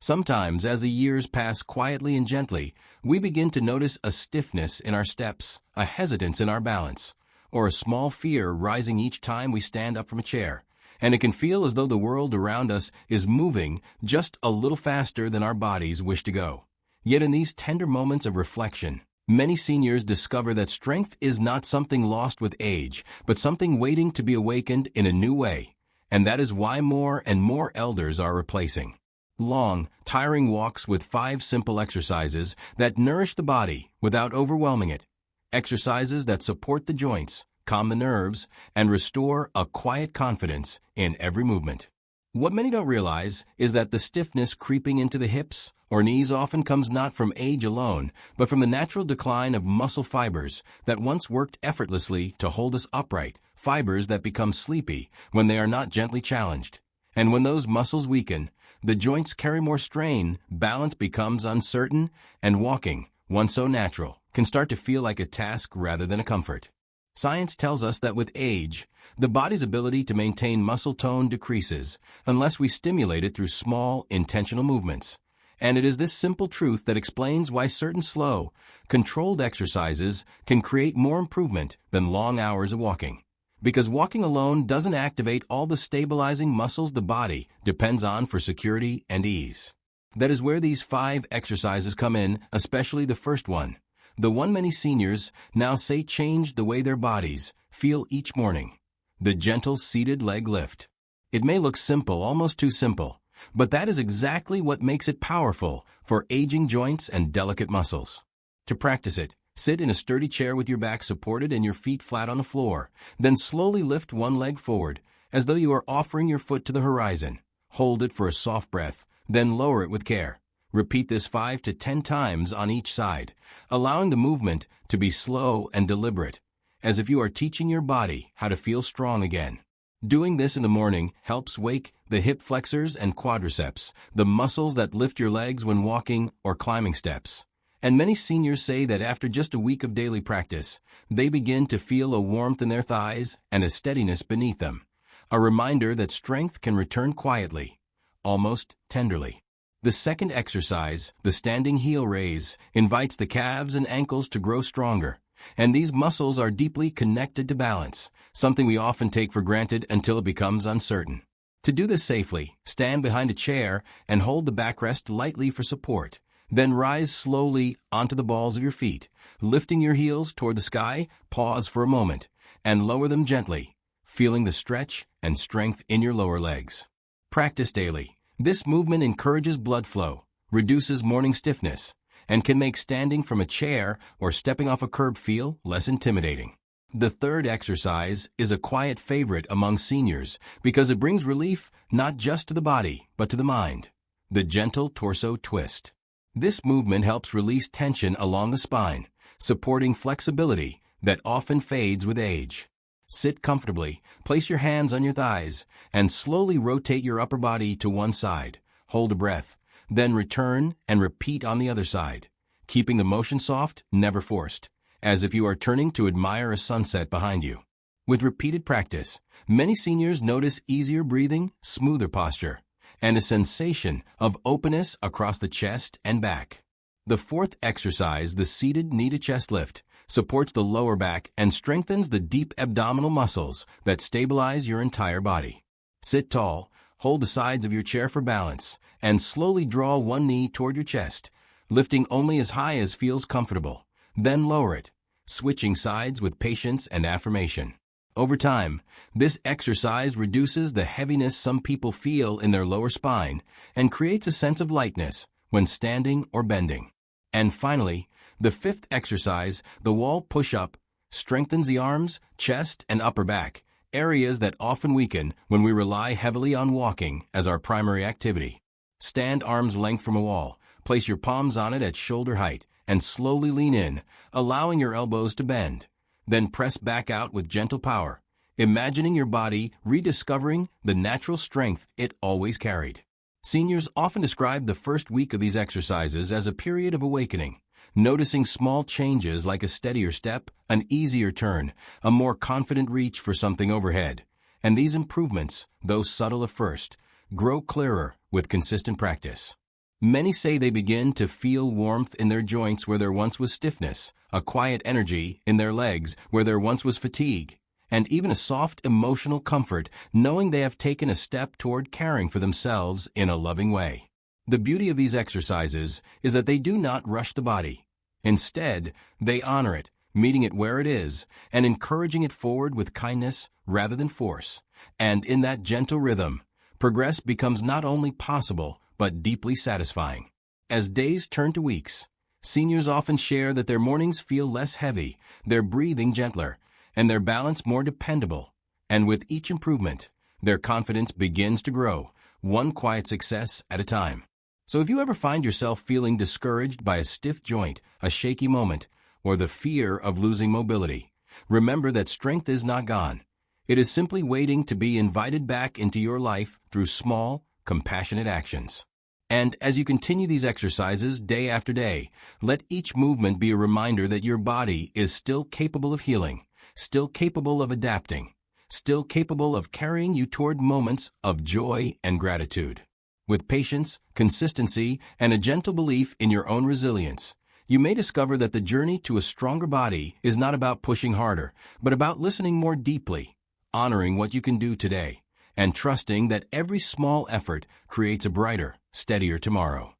Sometimes, as the years pass quietly and gently, we begin to notice a stiffness in our steps, a hesitance in our balance, or a small fear rising each time we stand up from a chair. And it can feel as though the world around us is moving just a little faster than our bodies wish to go. Yet in these tender moments of reflection, many seniors discover that strength is not something lost with age, but something waiting to be awakened in a new way. And that is why more and more elders are replacing long, tiring walks with 5 simple exercises that nourish the body without overwhelming it. Exercises that support the joints, calm the nerves, and restore a quiet confidence in every movement. What many don't realize is that the stiffness creeping into the hips or knees often comes not from age alone, but from the natural decline of muscle fibers that once worked effortlessly to hold us upright, fibers that become sleepy when they are not gently challenged. And when those muscles weaken, the joints carry more strain, balance becomes uncertain, and walking, once so natural, can start to feel like a task rather than a comfort. Science tells us that with age, the body's ability to maintain muscle tone decreases unless we stimulate it through small, intentional movements. And it is this simple truth that explains why certain slow, controlled exercises can create more improvement than long hours of walking. Because walking alone doesn't activate all the stabilizing muscles the body depends on for security and ease. That is where these 5 exercises come in, especially the first one. The one many seniors now say changed the way their bodies feel each morning. The gentle seated leg lift. It may look simple, almost too simple, but that is exactly what makes it powerful for aging joints and delicate muscles. To practice it, sit in a sturdy chair with your back supported and your feet flat on the floor. Then slowly lift one leg forward, as though you are offering your foot to the horizon. Hold it for a soft breath, then lower it with care. Repeat this 5 to 10 times on each side, allowing the movement to be slow and deliberate, as if you are teaching your body how to feel strong again. Doing this in the morning helps wake the hip flexors and quadriceps, the muscles that lift your legs when walking or climbing steps. And many seniors say that after just a week of daily practice, they begin to feel a warmth in their thighs and a steadiness beneath them, a reminder that strength can return quietly, almost tenderly. The second exercise, the standing heel raise, invites the calves and ankles to grow stronger, and these muscles are deeply connected to balance, something we often take for granted until it becomes uncertain. To do this safely, stand behind a chair and hold the backrest lightly for support. Then rise slowly onto the balls of your feet, lifting your heels toward the sky, pause for a moment, and lower them gently, feeling the stretch and strength in your lower legs. Practice daily. This movement encourages blood flow, reduces morning stiffness, and can make standing from a chair or stepping off a curb feel less intimidating. The third exercise is a quiet favorite among seniors because it brings relief not just to the body, but to the mind. The gentle torso twist. This movement helps release tension along the spine, supporting flexibility that often fades with age. Sit comfortably, place your hands on your thighs, and slowly rotate your upper body to one side. Hold a breath, then return and repeat on the other side, keeping the motion soft, never forced, as if you are turning to admire a sunset behind you. With repeated practice, many seniors notice easier breathing, smoother posture, and a sensation of openness across the chest and back. The fourth exercise, the seated knee-to-chest lift, supports the lower back and strengthens the deep abdominal muscles that stabilize your entire body. Sit tall, hold the sides of your chair for balance, and slowly draw one knee toward your chest, lifting only as high as feels comfortable. Then lower it, switching sides with patience and affirmation. Over time, this exercise reduces the heaviness some people feel in their lower spine and creates a sense of lightness when standing or bending. And finally, the fifth exercise, the wall push-up, strengthens the arms, chest, and upper back, areas that often weaken when we rely heavily on walking as our primary activity. Stand arm's length from a wall, place your palms on it at shoulder height, and slowly lean in, allowing your elbows to bend. Then press back out with gentle power, imagining your body rediscovering the natural strength it always carried. Seniors often describe the first week of these exercises as a period of awakening, noticing small changes like a steadier step, an easier turn, a more confident reach for something overhead. And these improvements, though subtle at first, grow clearer with consistent practice. Many say they begin to feel warmth in their joints where there once was stiffness, a quiet energy in their legs where there once was fatigue, and even a soft emotional comfort knowing they have taken a step toward caring for themselves in a loving way. The beauty of these exercises is that they do not rush the body. Instead, they honor it, meeting it where it is, and encouraging it forward with kindness rather than force. And in that gentle rhythm, progress becomes not only possible, but deeply satisfying. As days turn to weeks, seniors often share that their mornings feel less heavy, their breathing gentler, and their balance more dependable. And with each improvement, their confidence begins to grow, one quiet success at a time. So if you ever find yourself feeling discouraged by a stiff joint, a shaky moment, or the fear of losing mobility, remember that strength is not gone. It is simply waiting to be invited back into your life through small, compassionate actions. And as you continue these exercises day after day, let each movement be a reminder that your body is still capable of healing, still capable of adapting, still capable of carrying you toward moments of joy and gratitude. With patience, consistency, and a gentle belief in your own resilience, you may discover that the journey to a stronger body is not about pushing harder, but about listening more deeply, honoring what you can do today, and trusting that every small effort creates a brighter, steadier tomorrow.